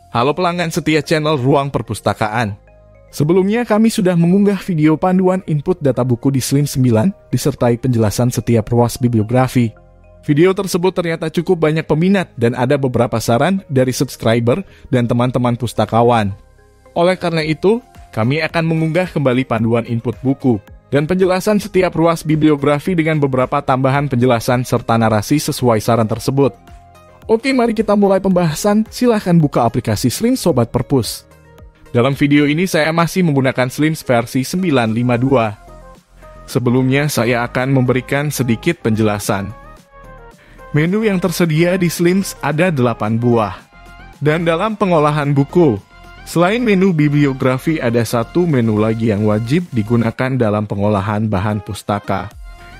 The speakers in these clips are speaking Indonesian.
Halo pelanggan setia channel Ruang Perpustakaan. Sebelumnya kami sudah mengunggah video panduan input data buku di Slim 9, disertai penjelasan setiap ruas bibliografi. Video tersebut ternyata cukup banyak peminat dan ada beberapa saran dari subscriber dan teman-teman pustakawan. Oleh karena itu, kami akan mengunggah kembali panduan input buku dan penjelasan setiap ruas bibliografi dengan beberapa tambahan penjelasan serta narasi sesuai saran tersebut. Oke, mari kita mulai pembahasan. Silahkan buka aplikasi Slim Sobat Perpus. Dalam video ini saya masih menggunakan Slims versi 952. Sebelumnya saya akan memberikan sedikit penjelasan. Menu yang tersedia di Slims ada 8 buah. Dan dalam pengolahan buku, selain menu bibliografi ada satu menu lagi yang wajib digunakan dalam pengolahan bahan pustaka,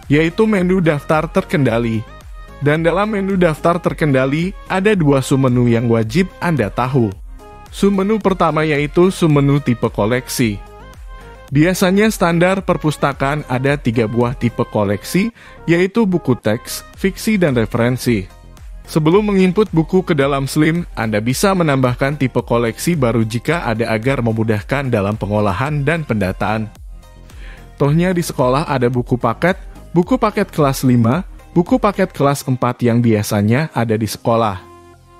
yaitu menu daftar terkendali. Dan dalam menu daftar terkendali, ada dua submenu yang wajib Anda tahu. Submenu pertama yaitu submenu tipe koleksi. Biasanya standar perpustakaan ada 3 buah tipe koleksi, yaitu buku teks, fiksi, dan referensi. Sebelum menginput buku ke dalam Slim, Anda bisa menambahkan tipe koleksi baru jika ada agar memudahkan dalam pengolahan dan pendataan. Contohnya di sekolah ada buku paket kelas 5, buku paket kelas 4 yang biasanya ada di sekolah.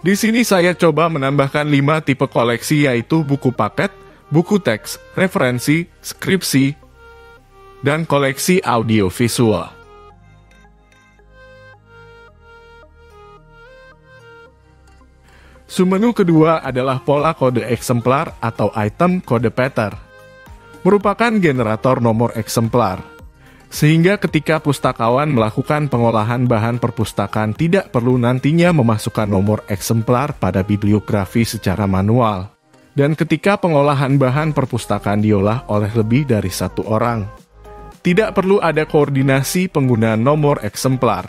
Di sini saya coba menambahkan 5 tipe koleksi yaitu buku paket, buku teks, referensi, skripsi, dan koleksi audio-visual. Submenu kedua adalah pola kode eksemplar atau item kode pattern. Merupakan generator nomor eksemplar. Sehingga ketika pustakawan melakukan pengolahan bahan perpustakaan tidak perlu nantinya memasukkan nomor eksemplar pada bibliografi secara manual. Dan ketika pengolahan bahan perpustakaan diolah oleh lebih dari satu orang, tidak perlu ada koordinasi penggunaan nomor eksemplar.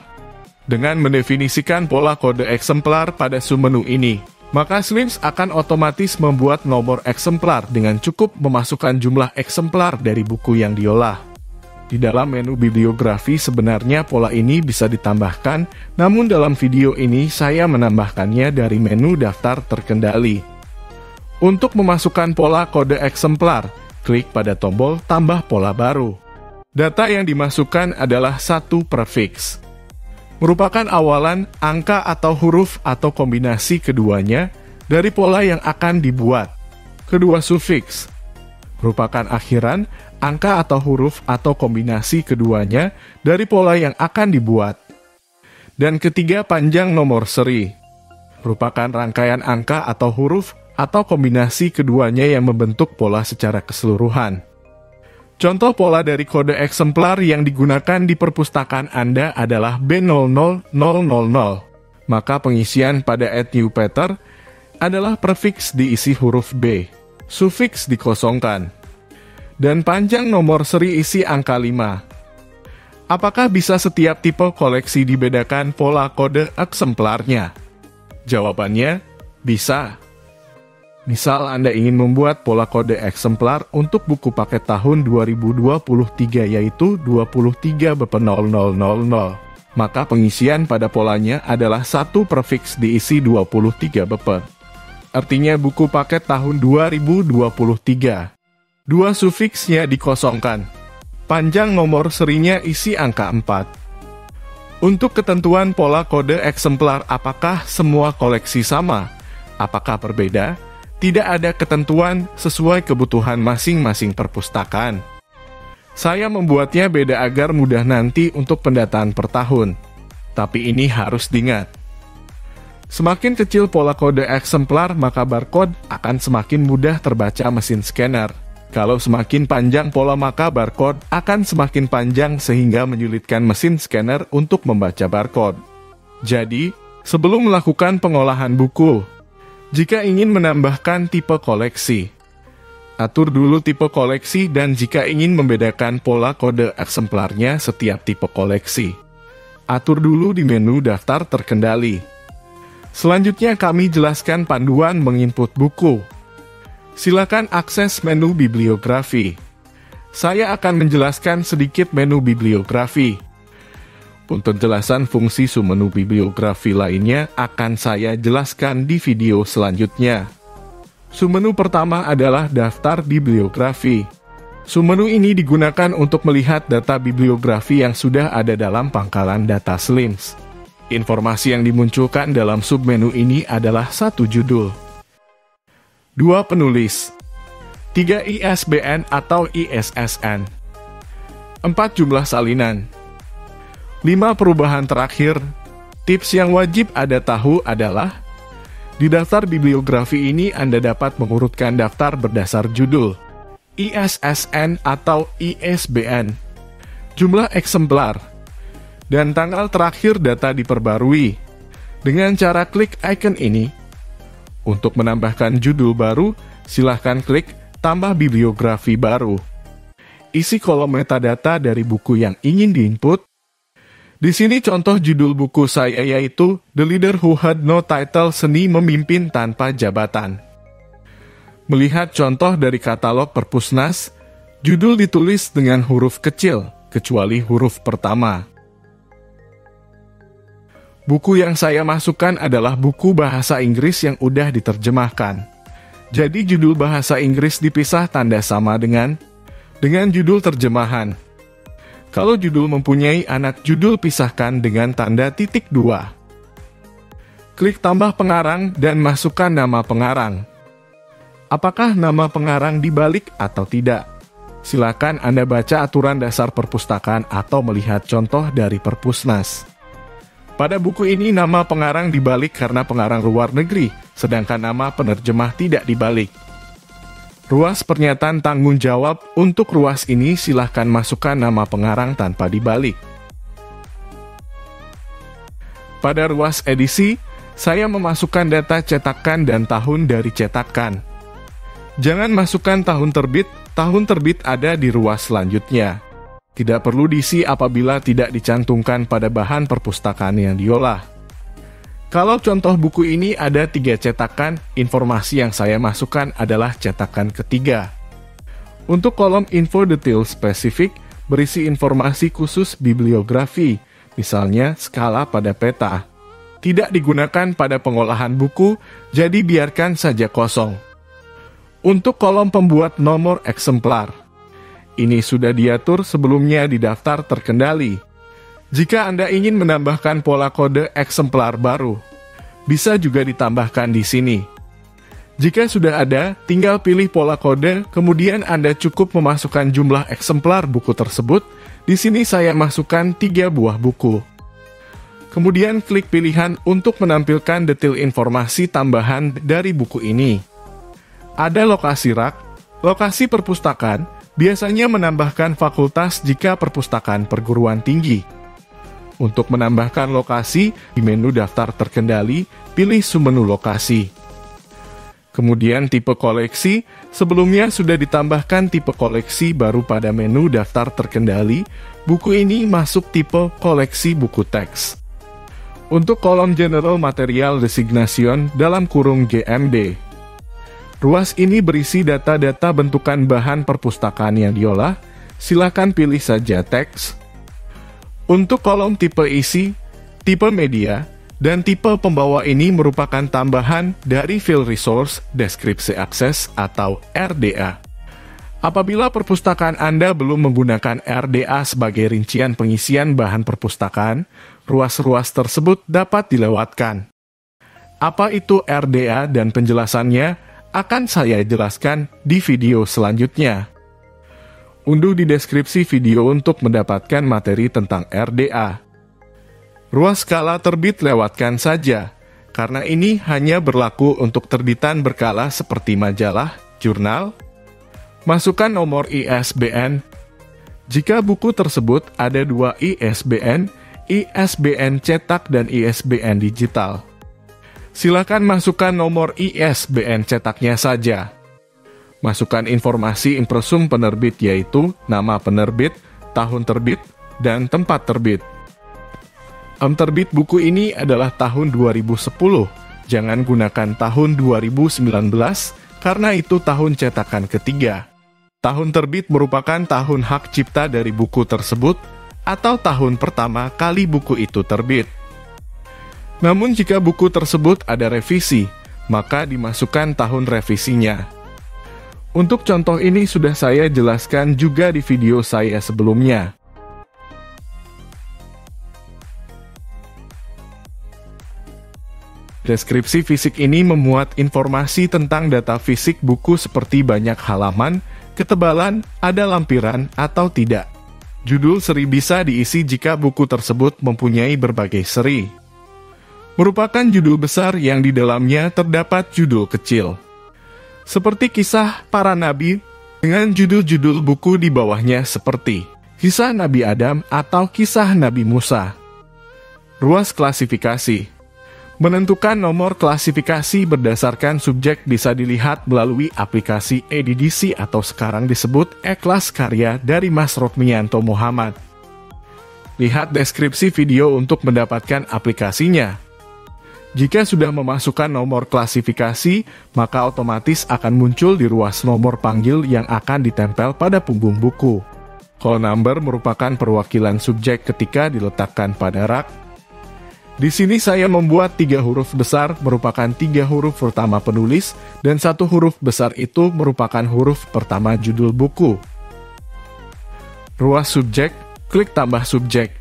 Dengan mendefinisikan pola kode eksemplar pada submenu ini, maka Slims akan otomatis membuat nomor eksemplar dengan cukup memasukkan jumlah eksemplar dari buku yang diolah. Di dalam menu bibliografi sebenarnya pola ini bisa ditambahkan, namun dalam video ini saya menambahkannya dari menu daftar terkendali. Untuk memasukkan pola kode eksemplar, klik pada tombol tambah pola baru. Data yang dimasukkan adalah satu prefix. Merupakan awalan, angka atau huruf atau kombinasi keduanya dari pola yang akan dibuat. Kedua sufiks. Merupakan akhiran, angka atau huruf atau kombinasi keduanya dari pola yang akan dibuat. Dan ketiga panjang nomor seri. Merupakan rangkaian angka atau huruf atau kombinasi keduanya yang membentuk pola secara keseluruhan. Contoh pola dari kode eksemplar yang digunakan di perpustakaan Anda adalah B00000. Maka pengisian pada add new pattern adalah prefix diisi huruf B. Sufiks dikosongkan, dan panjang nomor seri isi angka 5. Apakah bisa setiap tipe koleksi dibedakan pola kode eksemplarnya? Jawabannya, bisa. Misal Anda ingin membuat pola kode eksemplar untuk buku paket tahun 2023 yaitu 23 BP0000, maka pengisian pada polanya adalah satu prefix diisi 23 BP. Artinya buku paket tahun 2023. Dua sufiksnya dikosongkan. Panjang nomor serinya isi angka 4. Untuk ketentuan pola kode eksemplar, apakah semua koleksi sama? Apakah berbeda? Tidak ada ketentuan sesuai kebutuhan masing-masing perpustakaan. Saya membuatnya beda agar mudah nanti untuk pendataan per tahun. Tapi ini harus diingat. Semakin kecil pola kode eksemplar, maka barcode akan semakin mudah terbaca mesin scanner. Kalau semakin panjang pola, maka barcode akan semakin panjang sehingga menyulitkan mesin scanner untuk membaca barcode. Jadi, sebelum melakukan pengolahan buku, jika ingin menambahkan tipe koleksi, atur dulu tipe koleksi, dan jika ingin membedakan pola kode eksemplarnya setiap tipe koleksi, atur dulu di menu daftar terkendali. Selanjutnya kami jelaskan panduan menginput buku. Silakan akses menu bibliografi. Saya akan menjelaskan sedikit menu bibliografi. Untuk penjelasan fungsi submenu bibliografi lainnya akan saya jelaskan di video selanjutnya. Submenu pertama adalah daftar bibliografi. Submenu ini digunakan untuk melihat data bibliografi yang sudah ada dalam pangkalan data SLIMS. Informasi yang dimunculkan dalam submenu ini adalah 1 judul, 2 penulis, 3 ISBN atau ISSN, 4 jumlah salinan, 5 perubahan terakhir. Tips yang wajib Anda tahu adalah, di daftar bibliografi ini Anda dapat mengurutkan daftar berdasar judul, ISSN atau ISBN, jumlah eksemplar, dan tanggal terakhir data diperbarui. Dengan cara klik icon ini, untuk menambahkan judul baru, silahkan klik tambah bibliografi baru. Isi kolom metadata dari buku yang ingin diinput. Di sini contoh judul buku saya yaitu The Leader Who Had No Title, Seni Memimpin Tanpa Jabatan. Melihat contoh dari katalog Perpusnas, judul ditulis dengan huruf kecil, kecuali huruf pertama. Buku yang saya masukkan adalah buku bahasa Inggris yang udah diterjemahkan. Jadi judul bahasa Inggris dipisah tanda sama dengan judul terjemahan. Kalau judul mempunyai anak judul, pisahkan dengan tanda titik 2. Klik tambah pengarang dan masukkan nama pengarang. Apakah nama pengarang dibalik atau tidak? Silakan Anda baca aturan dasar perpustakaan atau melihat contoh dari Perpusnas. Pada buku ini nama pengarang dibalik karena pengarang luar negeri, sedangkan nama penerjemah tidak dibalik. Ruas pernyataan tanggung jawab, untuk ruas ini silahkan masukkan nama pengarang tanpa dibalik. Pada ruas edisi, saya memasukkan data cetakan dan tahun dari cetakan. Jangan masukkan tahun terbit ada di ruas selanjutnya. Tidak perlu diisi apabila tidak dicantumkan pada bahan perpustakaan yang diolah. Kalau contoh buku ini ada 3 cetakan, informasi yang saya masukkan adalah cetakan ketiga. Untuk kolom info detail spesifik, berisi informasi khusus bibliografi, misalnya skala pada peta. Tidak digunakan pada pengolahan buku, jadi biarkan saja kosong. Untuk kolom pembuat nomor eksemplar, ini sudah diatur sebelumnya di daftar terkendali. Jika Anda ingin menambahkan pola kode eksemplar baru, bisa juga ditambahkan di sini. Jika sudah ada, tinggal pilih pola kode, kemudian Anda cukup memasukkan jumlah eksemplar buku tersebut. Di sini saya masukkan 3 buah buku. Kemudian klik pilihan untuk menampilkan detail informasi tambahan dari buku ini. Ada lokasi rak, lokasi perpustakaan, biasanya menambahkan fakultas jika perpustakaan perguruan tinggi. Untuk menambahkan lokasi, di menu daftar terkendali, pilih submenu lokasi. Kemudian tipe koleksi, sebelumnya sudah ditambahkan tipe koleksi baru pada menu daftar terkendali, buku ini masuk tipe koleksi buku teks. Untuk kolom General Material Designation dalam kurung GMD, ruas ini berisi data-data bentukan bahan perpustakaan yang diolah, silakan pilih saja teks. Untuk kolom tipe isi, tipe media, dan tipe pembawa ini merupakan tambahan dari File Resource Deskripsi Akses atau RDA. Apabila perpustakaan Anda belum menggunakan RDA sebagai rincian pengisian bahan perpustakaan, ruas-ruas tersebut dapat dilewatkan. Apa itu RDA dan penjelasannya akan saya jelaskan di video selanjutnya. Unduh di deskripsi video untuk mendapatkan materi tentang RDA. Ruas skala terbit lewatkan saja, karena ini hanya berlaku untuk terbitan berkala seperti majalah, jurnal. Masukkan nomor ISBN. Jika buku tersebut ada 2 ISBN, ISBN cetak dan ISBN digital. Silakan masukkan nomor ISBN cetaknya saja. Masukkan informasi impresum penerbit yaitu nama penerbit, tahun terbit, dan tempat terbit. Terbit buku ini adalah tahun 2010. Jangan gunakan tahun 2019 karena itu tahun cetakan ketiga. Tahun terbit merupakan tahun hak cipta dari buku tersebut atau tahun pertama kali buku itu terbit. Namun jika buku tersebut ada revisi, maka dimasukkan tahun revisinya. Untuk contoh ini sudah saya jelaskan juga di video saya sebelumnya. Deskripsi fisik ini memuat informasi tentang data fisik buku seperti banyak halaman, ketebalan, ada lampiran, atau tidak. Judul seri bisa diisi jika buku tersebut mempunyai berbagai seri. Merupakan judul besar yang di dalamnya terdapat judul kecil. Seperti kisah para nabi, dengan judul-judul buku di bawahnya seperti Kisah Nabi Adam atau Kisah Nabi Musa. Ruas klasifikasi. Menentukan nomor klasifikasi berdasarkan subjek bisa dilihat melalui aplikasi EDDC atau sekarang disebut E-Kelas Karya dari Mas Rokmianto Muhammad. Lihat deskripsi video untuk mendapatkan aplikasinya. Jika sudah memasukkan nomor klasifikasi, maka otomatis akan muncul di ruas nomor panggil yang akan ditempel pada punggung buku. Call number merupakan perwakilan subjek ketika diletakkan pada rak. Di sini saya membuat 3 huruf besar merupakan 3 huruf pertama penulis, dan 1 huruf besar itu merupakan huruf pertama judul buku. Ruas subjek, klik tambah subjek.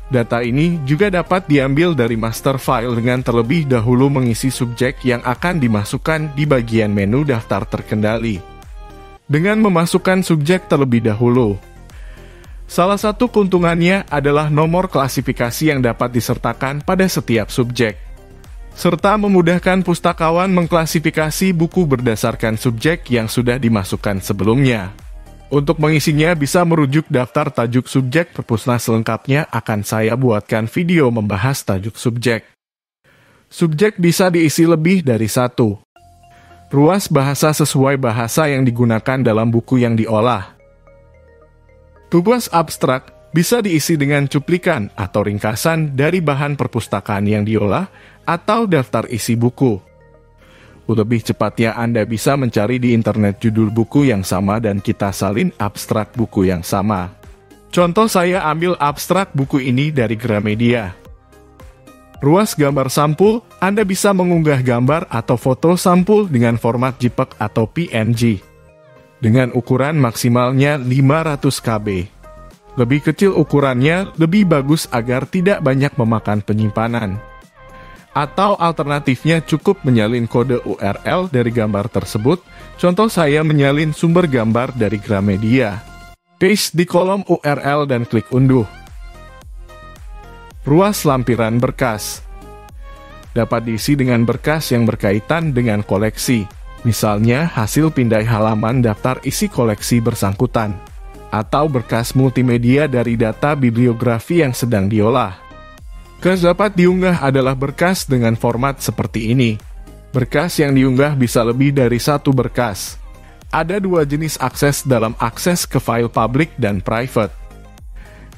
Data ini juga dapat diambil dari master file dengan terlebih dahulu mengisi subjek yang akan dimasukkan di bagian menu daftar terkendali. Dengan memasukkan subjek terlebih dahulu, salah satu keuntungannya adalah nomor klasifikasi yang dapat disertakan pada setiap subjek, serta memudahkan pustakawan mengklasifikasi buku berdasarkan subjek yang sudah dimasukkan sebelumnya. Untuk mengisinya bisa merujuk daftar tajuk subjek perpusnas selengkapnya akan saya buatkan video membahas tajuk subjek. Subjek bisa diisi lebih dari 1. Ruas bahasa sesuai bahasa yang digunakan dalam buku yang diolah. Tugas abstrak bisa diisi dengan cuplikan atau ringkasan dari bahan perpustakaan yang diolah atau daftar isi buku. Lebih cepatnya Anda bisa mencari di internet judul buku yang sama dan kita salin abstrak buku yang sama. Contoh saya ambil abstrak buku ini dari Gramedia. Ruas gambar sampul, Anda bisa mengunggah gambar atau foto sampul dengan format JPEG atau PNG. Dengan ukuran maksimalnya 500 KB. Lebih kecil ukurannya, lebih bagus agar tidak banyak memakan penyimpanan. Atau alternatifnya cukup menyalin kode URL dari gambar tersebut, contoh saya menyalin sumber gambar dari Gramedia. Paste di kolom URL dan klik unduh. Ruas lampiran berkas. Dapat diisi dengan berkas yang berkaitan dengan koleksi. Misalnya hasil pindai halaman daftar isi koleksi bersangkutan, atau berkas multimedia dari data bibliografi yang sedang diolah. Berkas dapat diunggah adalah berkas dengan format seperti ini. Berkas yang diunggah bisa lebih dari 1 berkas. Ada 2 jenis akses dalam akses ke file public dan private.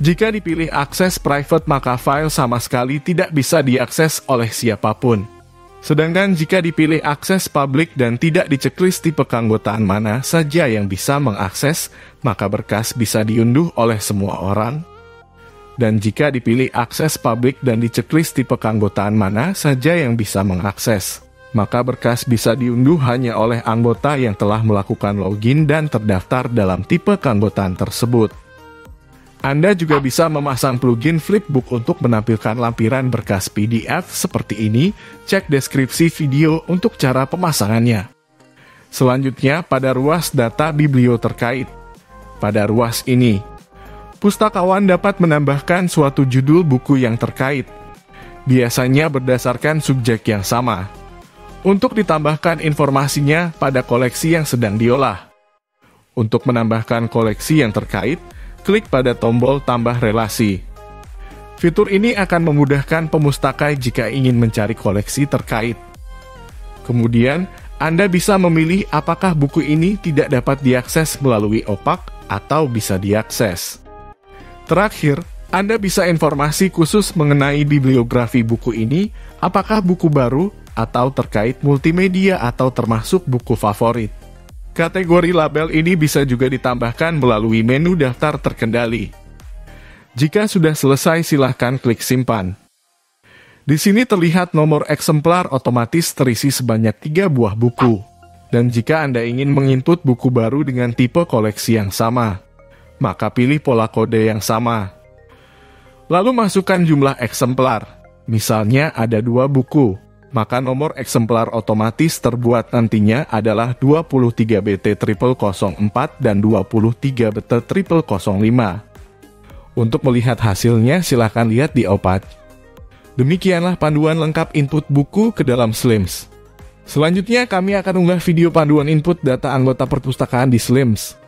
Jika dipilih akses private maka file sama sekali tidak bisa diakses oleh siapapun. Sedangkan jika dipilih akses publik dan tidak diceklis tipe keanggotaan mana saja yang bisa mengakses, maka berkas bisa diunduh oleh semua orang. Dan jika dipilih akses publik dan diceklis tipe keanggotaan mana saja yang bisa mengakses, maka berkas bisa diunduh hanya oleh anggota yang telah melakukan login dan terdaftar dalam tipe keanggotaan tersebut. Anda juga bisa memasang plugin Flipbook untuk menampilkan lampiran berkas PDF seperti ini. Cek deskripsi video untuk cara pemasangannya. Selanjutnya, pada ruas data biblio terkait. Pada ruas ini, pustakawan dapat menambahkan suatu judul buku yang terkait, biasanya berdasarkan subjek yang sama, untuk ditambahkan informasinya pada koleksi yang sedang diolah. Untuk menambahkan koleksi yang terkait, klik pada tombol tambah relasi. Fitur ini akan memudahkan pemustakai jika ingin mencari koleksi terkait. Kemudian, Anda bisa memilih apakah buku ini tidak dapat diakses melalui OPAC atau bisa diakses. Terakhir, Anda bisa informasi khusus mengenai bibliografi buku ini, apakah buku baru, atau terkait multimedia atau termasuk buku favorit. Kategori label ini bisa juga ditambahkan melalui menu daftar terkendali. Jika sudah selesai, silahkan klik simpan. Di sini terlihat nomor eksemplar otomatis terisi sebanyak 3 buah buku. Dan jika Anda ingin menginput buku baru dengan tipe koleksi yang sama, maka pilih pola kode yang sama. Lalu masukkan jumlah eksemplar. Misalnya ada 2 buku, maka nomor eksemplar otomatis terbuat nantinya adalah 23BT0004 dan 23BT0005. Untuk melihat hasilnya, silahkan lihat di OPAD. Demikianlah panduan lengkap input buku ke dalam SLIMS. Selanjutnya, kami akan unggah video panduan input data anggota perpustakaan di SLIMS.